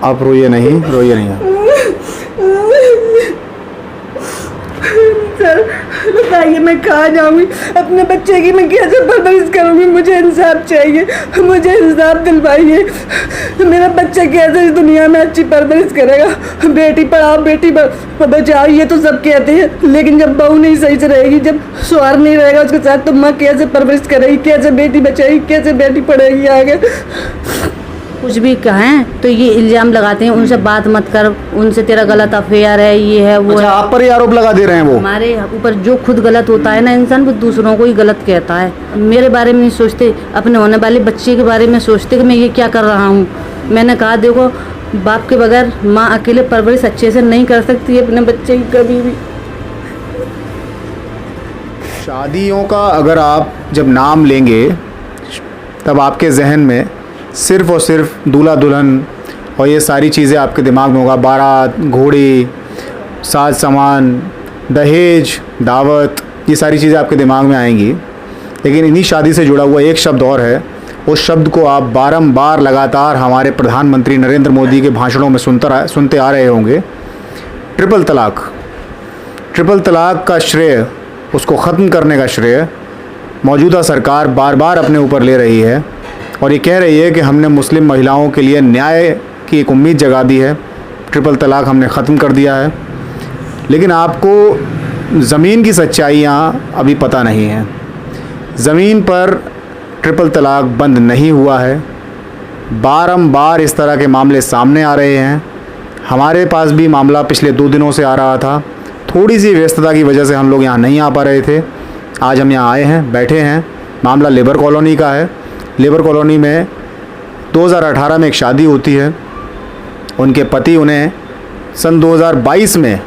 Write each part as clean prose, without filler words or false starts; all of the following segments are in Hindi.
आप रोइए नहीं, रोइए नहीं। सर बताइए मैं कहाँ जाऊँगी, अपने बच्चे की मैं कैसे परवरिश करूँगी? मुझे इंसाफ चाहिए, मुझे इंसाफ दिलवाइए। मेरा बच्चा कैसे इस दुनिया में अच्छी परवरिश करेगा? बेटी पढ़ाओ बेटी बचाओ ये तो सब कहते हैं, लेकिन जब बहू नहीं सही से रहेगी, जब स्वार नहीं रहेगा उसके साथ, तो माँ कैसे परवरिश करेगी, कैसे बेटी बचाएगी, कैसे बेटी पढ़ेगी आगे? कुछ भी कहें तो ये इल्ज़ाम लगाते हैं, उनसे बात मत कर, उनसे तेरा गलत अफेयर है, ये है वो अच्छा, है। आप पर ही आरोप लगा दे रहे हैं वो? हमारे ऊपर जो खुद गलत होता है ना इंसान, वो दूसरों को ही गलत कहता है। मेरे बारे में नहीं सोचते, अपने होने वाले बच्चे के बारे में सोचते कि मैं ये क्या कर रहा हूँ। मैंने कहा देखो, बाप के बगैर माँ अकेले परवरिश अच्छे से नहीं कर सकती अपने बच्चे की कभी भी। शादियों का अगर आप जब नाम लेंगे तब आपके जहन में सिर्फ़ और सिर्फ दूल्हा दुल्हन और ये सारी चीज़ें आपके दिमाग में होगा, बारात, घोड़ी, साज सामान, दहेज, दावत, ये सारी चीज़ें आपके दिमाग में आएंगी। लेकिन इन्हीं शादी से जुड़ा हुआ एक शब्द और है, उस शब्द को आप बारंबार लगातार हमारे प्रधानमंत्री नरेंद्र मोदी के भाषणों में सुनते आ रहे होंगे, ट्रिपल तलाक। ट्रिपल तलाक का श्रेय, उसको ख़त्म करने का श्रेय मौजूदा सरकार बार बार अपने ऊपर ले रही है और ये कह रही है कि हमने मुस्लिम महिलाओं के लिए न्याय की एक उम्मीद जगा दी है, ट्रिपल तलाक हमने ख़त्म कर दिया है। लेकिन आपको ज़मीन की सच्चाइयाँ अभी पता नहीं है। ज़मीन पर ट्रिपल तलाक बंद नहीं हुआ है, बारंबार इस तरह के मामले सामने आ रहे हैं। हमारे पास भी मामला पिछले 2 दिनों से आ रहा था, थोड़ी सी व्यस्तता की वजह से हम लोग यहाँ नहीं आ पा रहे थे। आज हम यहाँ आए हैं, बैठे हैं। मामला लेबर कॉलोनी का है। लेबर कॉलोनी में 2018 में एक शादी होती है, उनके पति उन्हें सन 2022 में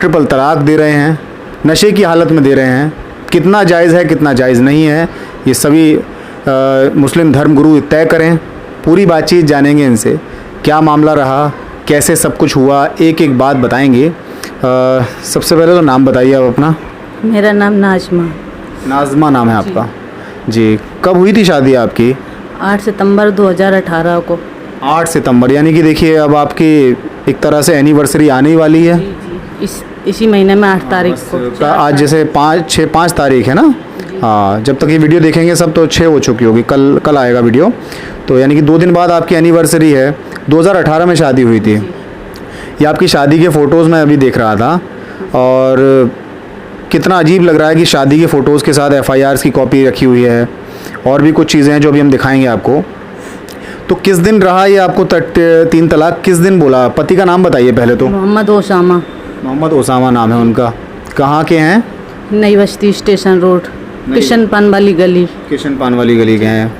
ट्रिपल तलाक दे रहे हैं, नशे की हालत में दे रहे हैं। कितना जायज़ है, कितना जायज़ नहीं है, ये सभी मुस्लिम धर्मगुरु तय करें। पूरी बातचीत जानेंगे इनसे, क्या मामला रहा, कैसे सब कुछ हुआ, एक एक बात बताएंगे। सबसे पहले तो नाम बताइए आप अपना। मेरा नाम नाज़मा। नाज़मा नाम है आपका जी। कब हुई थी शादी आपकी? 8 सितंबर 2018 को। 8 सितंबर, यानी कि देखिए अब आपकी एक तरह से एनिवर्सरी आने ही वाली है। इसी महीने में 8 तारीख को। आज जैसे 5 तारीख है ना? हाँ, जब तक ये वीडियो देखेंगे सब तो 6 हो चुकी होगी, कल आएगा वीडियो। तो यानी कि 2 दिन बाद आपकी एनिवर्सरी है। 2018 में शादी हुई थी। ये आपकी शादी के फ़ोटोज़ मैं अभी देख रहा था और कितना अजीब लग रहा है कि शादी के फ़ोटोज़ के साथ FIRs की कॉपी रखी हुई है और भी कुछ चीज़ें हैं जो अभी हम दिखाएंगे आपको। तो किस दिन रहा ये आपको 3 तलाक, किस दिन बोला? पति का नाम बताइए पहले तो। मोहम्मद ओसामा। मोहम्मद ओसामा नाम है उनका। कहाँ के हैं? नई बस्ती स्टेशन रोड, किशन पान वाली गली। किशन पान वाली गली के हैं।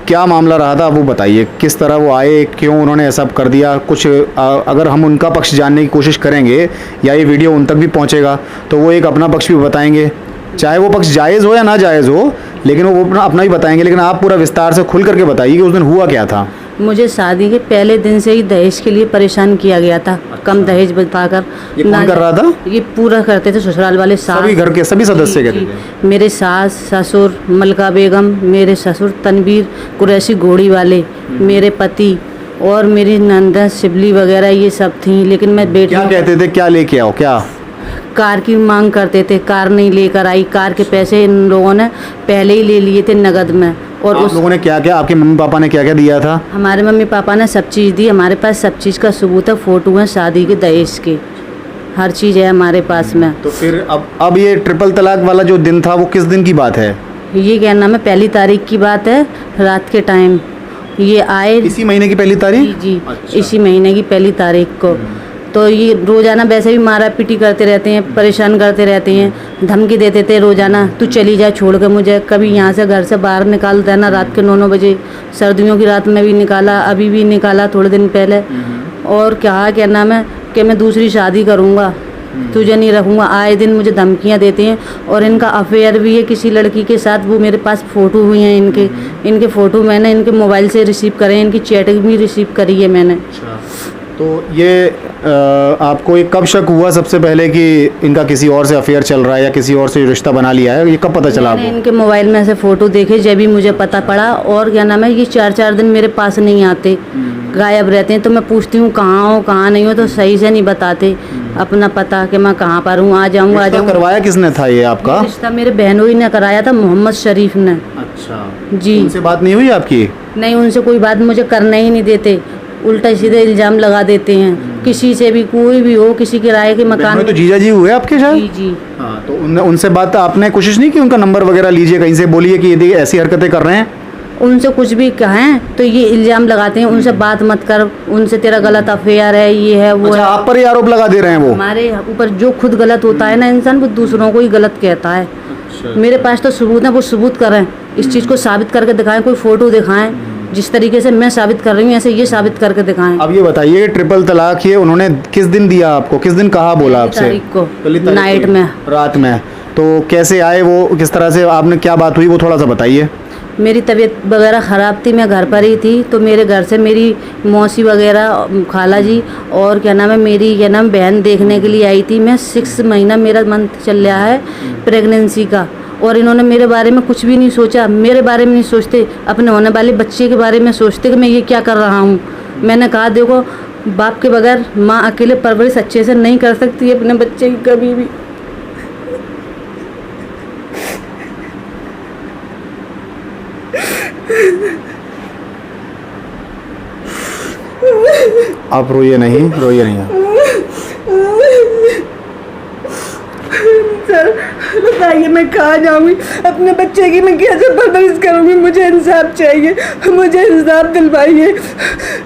क्या मामला रहा था वो बताइए, किस तरह वो आए, क्यों उन्होंने ऐसा कर दिया? कुछ अगर हम उनका पक्ष जानने की कोशिश करेंगे या ये वीडियो उन तक भी पहुंचेगा तो वो एक अपना पक्ष भी बताएंगे, चाहे वो पक्ष जायज़ हो या ना जायज़ हो, लेकिन वो अपना ही बताएंगे। लेकिन आप पूरा विस्तार से खुल करके बताइए कि उस दिन हुआ क्या था। मुझे शादी के पहले दिन से ही दहेज के लिए परेशान किया गया था। कम दहेज बताकर। ये कौन कर रहा था? ये पूरा करते थे ससुराल वाले, सभी घर के सभी सदस्य कहते थे। मेरे सास ससुर मलका बेगम, मेरे ससुर तनवीर कुरैशी घोड़ी वाले, मेरे पति और मेरी नंदा शिबली वगैरह ये सब थी। लेकिन मैं बेटी क्या कहते थे, क्या लेके आओ, क्या कार की मांग करते थे, कार नहीं लेकर आई। कार के पैसे इन लोगों ने पहले ही ले लिए थे नगद में। और उस लोगों ने क्या क्या, आपके मम्मी पापा ने क्या क्या दिया था? हमारे मम्मी पापा ने सब चीज़ दी। हमारे पास सब चीज़ का सबूत है, फ़ोटो है शादी के, दहेज के, हर चीज़ है हमारे पास में। तो फिर अब ये ट्रिपल तलाक वाला जो दिन था वो किस दिन की बात है? ये क्या नाम है, 1 तारीख की बात है, रात के टाइम ये आए। इसी महीने की 1 तारीख? जी। अच्छा। इसी महीने की 1 तारीख को। तो ये रोज़ाना वैसे भी मारा पीटी करते रहते हैं, परेशान करते रहते हैं, धमकी देते थे रोज़ाना, तू चली जा छोड़ के मुझे, कभी यहाँ से घर से बाहर निकाल देना रात के 9-9 बजे। सर्दियों की रात में भी निकाला, अभी भी निकाला थोड़े दिन पहले। और क्या नाम है कि मैं दूसरी शादी करूँगा, तुझे नहीं रखूँगा। आए दिन मुझे धमकियाँ देते हैं और इनका अफेयर भी है किसी लड़की के साथ। वो मेरे पास फ़ोटो हुई हैं इनके फ़ोटो मैंने इनके मोबाइल से रिसीव करे हैं, इनकी चैट भी रिसीव करी है मैंने। तो ये आपको ये कब शक हुआ सबसे पहले कि इनका किसी और से अफेयर चल रहा है या किसी और से रिश्ता बना लिया है, ये कब पता चला मैंने आपको? इनके मोबाइल में से फ़ोटो देखे जब भी मुझे पता पड़ा। और क्या नाम है, ये 4-4 दिन मेरे पास नहीं आते, गायब रहते हैं। तो मैं पूछती हूँ कहाँ हो कहाँ नहीं हो, तो सही से नहीं बताते अपना पता कि मैं कहाँ पर हूँ, आ जाऊँ आ रिश्ता जाऊँ। करवाया किसने था ये आपका? रिश्ता मेरे बहनोई ने कराया था, मोहम्मद शरीफ ने। अच्छा जी। उनसे बात नहीं हुई आपकी? नहीं, उनसे कोई बात मुझे करने ही नहीं देते, उल्टा सीधे इल्ज़ाम लगा देते हैं। किसी से भी कोई भी हो, किसी किराए के मकान में तो जीजा जी हुए आपके जी शायद? जी। हाँ, तो उनसे बात आपने कोशिश नहीं की उनका नंबर वगैरह लीजिए, कहीं से बोलिए कि ये ऐसी हरकतें कर रहे हैं? उनसे कुछ भी कहें तो ये इल्ज़ाम लगाते हैं, उनसे बात मत कर, उनसे तेरा गलत अफेयर है, ये है वो अच्छा, है। आप पर ही आरोप लगा दे रहे हैं वो? हमारे ऊपर जो खुद गलत होता है ना इंसान, वो दूसरों को ही गलत कहता है। मेरे पास तो सबूत है, वो सबूत करें, इस चीज़ को साबित करके दिखाएं, कोई फ़ोटो दिखाएं। जिस तरीके से मैं साबित कर रही हूँ ऐसे ये साबित करके दिखाएं। अब ये बताइए, ट्रिपल तलाक ये उन्होंने किस दिन दिया आपको, किस दिन कहा बोला आपसे? तारीख को, पहली तारीख नाइट को, में। रात में। तो कैसे आए वो, किस तरह से, आपने क्या बात हुई वो थोड़ा सा बताइए। मेरी तबीयत वगैरह ख़राब थी, मैं घर पर ही थी। तो मेरे घर से मेरी मौसी वगैरह, खाला जी और क्या नाम है मेरी क्या नाम बहन देखने के लिए आई थी। मैं 6 महीना मेरा मंथ चल रहा है प्रेगनेंसी का, और इन्होंने मेरे बारे में कुछ भी नहीं सोचा, मेरे बारे में नहीं सोचते, अपने होने वाले बच्चे के बारे में सोचते कि मैं ये क्या कर रहा हूँ। मैंने कहा देखो, बाप के बगैर माँ अकेले परवरिश अच्छे से नहीं कर सकती अपने बच्चे की कभी भी। आप रोइए नहीं, रोइए नहीं। सर बताइए मैं कहाँ जाऊँगी, अपने बच्चे की मैं कैसे परवरिश करूँगी? मुझे इंसाफ चाहिए, मुझे इंसाफ दिलवाइए।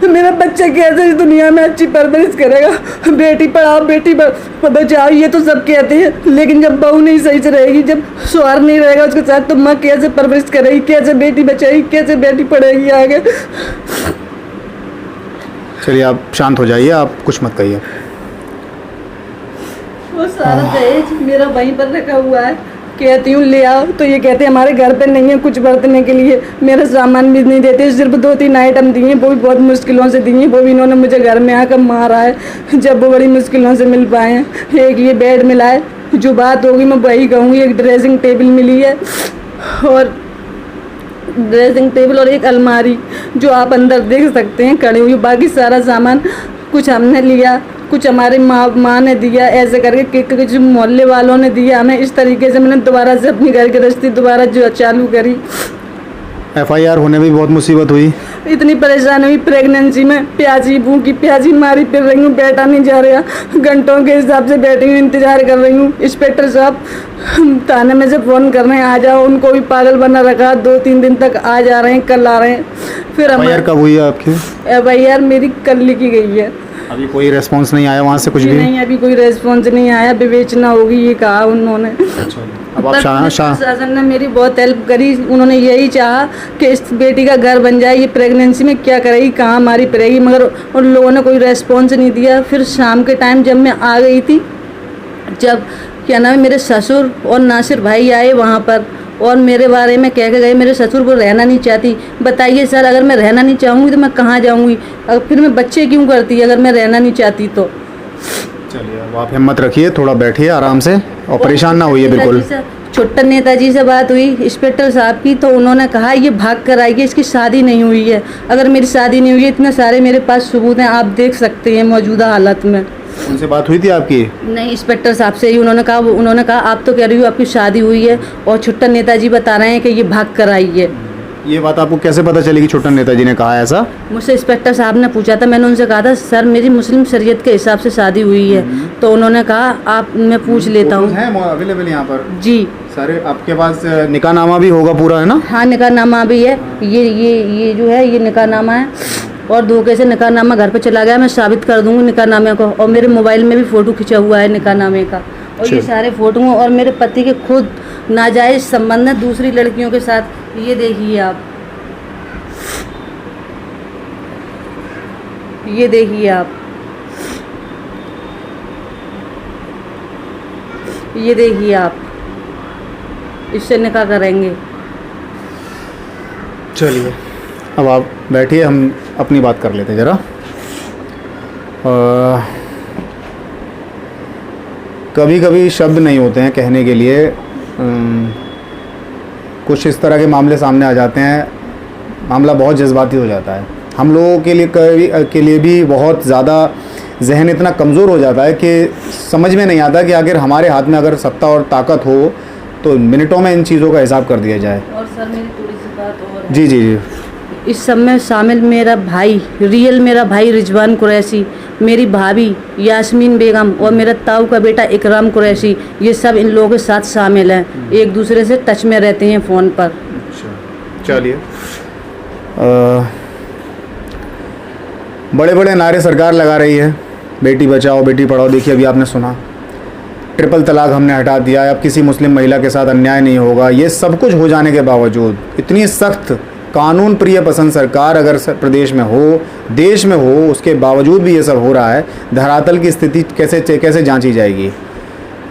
मेरा बच्चा कैसे इस दुनिया में अच्छी परवरिश करेगा? बेटी पढ़ाओ बेटी बचाओ ये तो सब कहते हैं, लेकिन जब बहू नहीं सही से रहेगी, जब सवार नहीं रहेगा उसके साथ, तो माँ कैसे परवरिश करेगी, कैसे बेटी बचाएगी, कैसे बेटी पढ़ेगी आगे? चलिए आप शांत हो जाइए, आप कुछ मत कहिए। वो सारा दहेज मेरा वहीं पर रखा हुआ है, कहती हूँ ले आओ तो ये कहते हैं हमारे घर पे नहीं है कुछ बरतने के लिए, मेरा सामान भी नहीं देते। सिर्फ 2-3 आइटम दिए, वो भी बहुत मुश्किलों से दिए, वो भी इन्होंने मुझे घर में आकर मारा है, जब वो बड़ी मुश्किलों से मिल पाए हैं। एक ये बेड मिला है, जो बात होगी मैं वही कहूँगी। एक ड्रेसिंग टेबल मिली है, और ड्रेसिंग टेबल और एक अलमारी जो आप अंदर देख सकते हैं खड़ी हुई। बाकी सारा सामान कुछ हमने लिया, कुछ हमारी माँ ने दिया, ऐसे करके कुछ मोहल्ले वालों ने दिया हमें। इस तरीके से मैंने दोबारा से अपनी घर गृहस्थी दोबारा जो चालू करी। FIR होने में भी बहुत मुसीबत हुई। इतनी परेशान हुई प्रेगनेंसी में, प्यासी भूखी प्यासी मारी फिर रही हूँ, बैठा नहीं जा रहा, घंटों के हिसाब से बैठी हूँ, इंतजार कर रही हूँ। इंस्पेक्टर साहब थाने में से फ़ोन कर रहे हैं आ जाओ, उनको भी पागल बना रखा। 2-3 दिन तक आ जा रहे हैं, कल आ रहे हैं। फिर FIR कब हुई है आपकी? FIR मेरी कल लिखी गई है। अभी कोई रेस्पॉन्स नहीं आया वहाँ से कुछ भी? नहीं, अभी कोई रेस्पॉन्स नहीं आया, विवेचना होगी ये कहा उन्होंने। अब आप शासन ने मेरी बहुत हेल्प करी, उन्होंने यही चाहा कि इस बेटी का घर बन जाए, ये प्रेगनेंसी में क्या करेगी, कहाँ मारी पड़ेगी, मगर उन लोगों ने कोई रेस्पॉन्स नहीं दिया। फिर शाम के टाइम जब मैं आ गई थी, जब क्या नाम है मेरे ससुर और नासिर भाई आए वहाँ पर, और मेरे बारे में कह के गए मेरे ससुर को रहना नहीं चाहती। बताइए सर, अगर मैं रहना नहीं चाहूँगी तो मैं कहाँ जाऊँगी? फिर मैं बच्चे क्यों करती अगर मैं रहना नहीं चाहती तो? चलिए अब आप हिम्मत रखिए, थोड़ा बैठिए आराम से और परेशान ना होइए बिल्कुल। छोटा नेताजी से बात हुई इंस्पेक्टर साहब की, तो उन्होंने कहा ये भाग कर आएगी, इसकी शादी नहीं हुई है। अगर मेरी शादी नहीं हुई है, इतने सारे मेरे पास सबूत हैं, आप देख सकते हैं मौजूदा हालत में। उनसे बात हुई थी आपकी? नहीं, इंस्पेक्टर साहब से ही उन्होंने कहा आप तो कह रही हो आपकी शादी हुई है, और छोटा नेताजी बता रहे हैं कि ये भाग कर आई है। ये बात आपको कैसे पता चली कि छोटा नेताजी ने कहा ऐसा? मुझसे इंस्पेक्टर साहब ने पूछा था, मैंने उनसे कहा था सर मेरी मुस्लिम शरीयत के हिसाब से शादी हुई है, तो उन्होंने कहा आप मैं पूछ लेता हूँ। अवेलेबल यहाँ पर जी सारे आपके पास निकाहनामा भी होगा पूरा, है ना? हाँ, निकाहनामा भी है, ये जो है ये निकाहनामा है, और धोखे से निकाहनामा घर पे चला गया, मैं साबित कर दूंगी निकाहनामे को, और मेरे मोबाइल में भी फ़ोटो खिंचा हुआ है निकाहनामे का, और ये सारे फ़ोटो और मेरे पति के खुद नाजायज़ संबंध है दूसरी लड़कियों के साथ। ये देखिए आप, ये देखिए आप, ये देखिए आप, इससे निकाह करेंगे। चलिए अब आप बैठिए, हम अपनी बात कर लेते हैं ज़रा। कभी कभी शब्द नहीं होते हैं कहने के लिए। कुछ इस तरह के मामले सामने आ जाते हैं, मामला बहुत जज्बाती हो जाता है। हम लोगों के लिए भी बहुत ज़्यादा जहन इतना कमज़ोर हो जाता है कि समझ में नहीं आता कि आखिर हमारे हाथ में अगर सत्ता और ताकत हो तो मिनटों में इन चीज़ों का हिसाब कर दिया जाए। और सर मेरी थोड़ी सी बात और है। जी जी जी। इस सब में शामिल मेरा भाई, रियल मेरा भाई रिजवान कुरैशी, मेरी भाभी यास्मीन बेगम और मेरा ताऊ का बेटा इकराम कुरैशी, ये सब इन लोगों के साथ शामिल हैं। एक दूसरे से टच में रहते हैं फ़ोन पर। अच्छा, चलिए। बड़े बड़े नारे सरकार लगा रही है, बेटी बचाओ बेटी पढ़ाओ। देखिए अभी आपने सुना, ट्रिपल तलाक हमने हटा दिया है, अब किसी मुस्लिम महिला के साथ अन्याय नहीं होगा। ये सब कुछ हो जाने के बावजूद इतनी सख्त कानून प्रिय पसंद सरकार अगर प्रदेश में हो, देश में हो, उसके बावजूद भी ये सब हो रहा है। धरातल की स्थिति कैसे जांची जाएगी?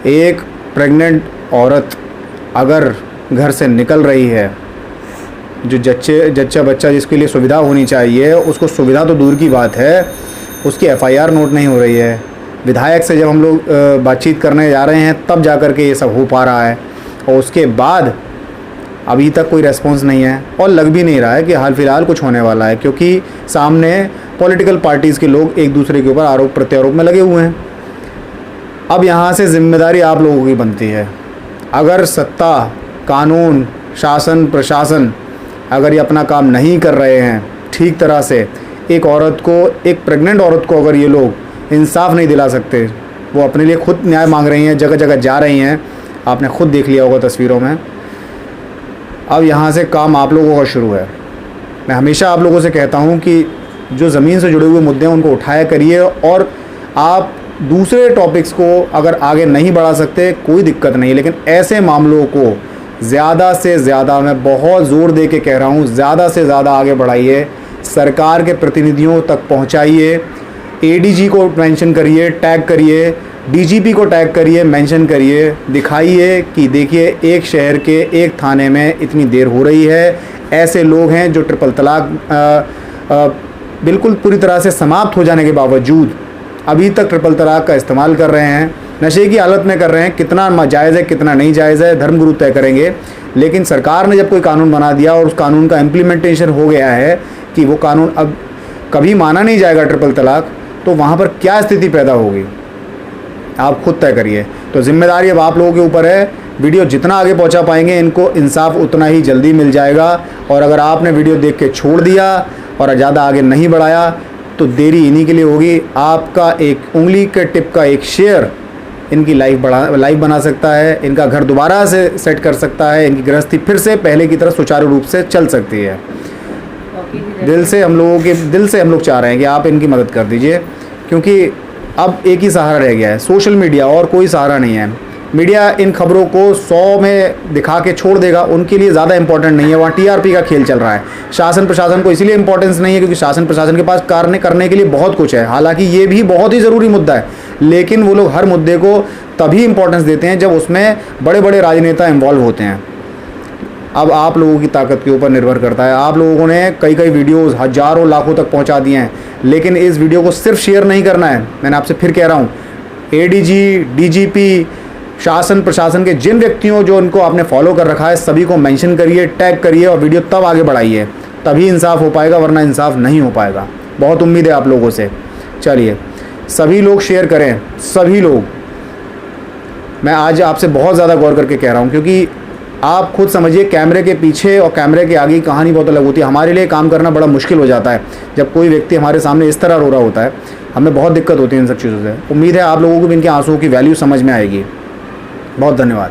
एक प्रेग्नेंट औरत अगर घर से निकल रही है, जो जच्चा बच्चा जिसके लिए सुविधा होनी चाहिए, उसको सुविधा तो दूर की बात है, उसकी FIR नोट नहीं हो रही है। विधायक से जब हम लोग बातचीत करने जा रहे हैं तब जा कर के ये सब हो पा रहा है, और उसके बाद अभी तक कोई रेस्पॉन्स नहीं है और लग भी नहीं रहा है कि हाल फिलहाल कुछ होने वाला है, क्योंकि सामने पॉलिटिकल पार्टीज़ के लोग एक दूसरे के ऊपर आरोप प्रत्यारोप में लगे हुए हैं। अब यहाँ से जिम्मेदारी आप लोगों की बनती है। अगर सत्ता, कानून, शासन, प्रशासन अगर ये अपना काम नहीं कर रहे हैं ठीक तरह से, एक औरत को, एक प्रेग्नेंट औरत को अगर ये लोग इंसाफ नहीं दिला सकते, वो अपने लिए खुद न्याय मांग रही हैं, जगह जगह जा रही हैं, आपने खुद देख लिया होगा तस्वीरों में। अब यहाँ से काम आप लोगों का शुरू है। मैं हमेशा आप लोगों से कहता हूँ कि जो ज़मीन से जुड़े हुए मुद्दे हैं उनको उठाया करिए, और आप दूसरे टॉपिक्स को अगर आगे नहीं बढ़ा सकते कोई दिक्कत नहीं, लेकिन ऐसे मामलों को ज़्यादा से ज़्यादा, मैं बहुत ज़ोर दे के कह रहा हूँ, ज़्यादा से ज़्यादा आगे बढ़ाइए, सरकार के प्रतिनिधियों तक पहुँचाइए। ADG को मेंशन करिए, टैग करिए, DGP को टैग करिए, मेंशन करिए, दिखाइए कि देखिए एक शहर के एक थाने में इतनी देर हो रही है, ऐसे लोग हैं जो ट्रिपल तलाक बिल्कुल पूरी तरह से समाप्त हो जाने के बावजूद अभी तक ट्रिपल तलाक का इस्तेमाल कर रहे हैं, नशे की हालत में कर रहे हैं। कितना जायज़ है कितना नहीं जायज़ है धर्मगुरु तय करेंगे, लेकिन सरकार ने जब कोई कानून बना दिया और उस कानून का इम्प्लीमेंटेशन हो गया है कि वो कानून अब कभी माना नहीं जाएगा ट्रिपल तलाक, तो वहाँ पर क्या स्थिति पैदा होगी आप खुद तय करिए। तो जिम्मेदारी अब आप लोगों के ऊपर है। वीडियो जितना आगे पहुंचा पाएंगे इनको इंसाफ उतना ही जल्दी मिल जाएगा, और अगर आपने वीडियो देख के छोड़ दिया और ज़्यादा आगे नहीं बढ़ाया तो देरी इन्हीं के लिए होगी। आपका एक उंगली के टिप का एक शेयर इनकी लाइफ बना सकता है, इनका घर दोबारा से सेट कर सकता है, इनकी गृहस्थी फिर से पहले की तरह सुचारू रूप से चल सकती है। दिल से हम लोग चाह रहे हैं कि आप इनकी मदद कर दीजिए, क्योंकि अब एक ही सहारा रह गया है, सोशल मीडिया, और कोई सहारा नहीं है। मीडिया इन खबरों को 100 में दिखा के छोड़ देगा, उनके लिए ज़्यादा इंपॉर्टेंट नहीं है, वहाँ TRP का खेल चल रहा है। शासन प्रशासन को इसीलिए इंपॉर्टेंस नहीं है क्योंकि शासन प्रशासन के पास कार्य करने के लिए बहुत कुछ है, हालांकि ये भी बहुत ही ज़रूरी मुद्दा है, लेकिन वो लोग हर मुद्दे को तभी इंपॉर्टेंस देते हैं जब उसमें बड़े बड़े राजनेता इन्वॉल्व होते हैं। अब आप लोगों की ताकत के ऊपर निर्भर करता है। आप लोगों ने कई वीडियोस हज़ारों लाखों तक पहुंचा दिए हैं, लेकिन इस वीडियो को सिर्फ शेयर नहीं करना है। मैंने आपसे फिर कह रहा हूं, ADG, DGP, शासन प्रशासन के जिन व्यक्तियों जो उनको आपने फॉलो कर रखा है सभी को मेंशन करिए, टैग करिए, और वीडियो तब आगे बढ़ाइए, तभी इंसाफ हो पाएगा, वरना इंसाफ नहीं हो पाएगा। बहुत उम्मीद है आप लोगों से। चलिए सभी लोग शेयर करें, सभी लोग। मैं आज आपसे बहुत ज़्यादा गौर करके कह रहा हूँ, क्योंकि आप खुद समझिए कैमरे के पीछे और कैमरे के आगे की कहानी बहुत अलग होती है। हमारे लिए काम करना बड़ा मुश्किल हो जाता है जब कोई व्यक्ति हमारे सामने इस तरह रो रहा होता है, हमें बहुत दिक्कत होती है इन सब चीज़ों से। उम्मीद है आप लोगों को भी इनके आंसुओं की वैल्यू समझ में आएगी। बहुत धन्यवाद।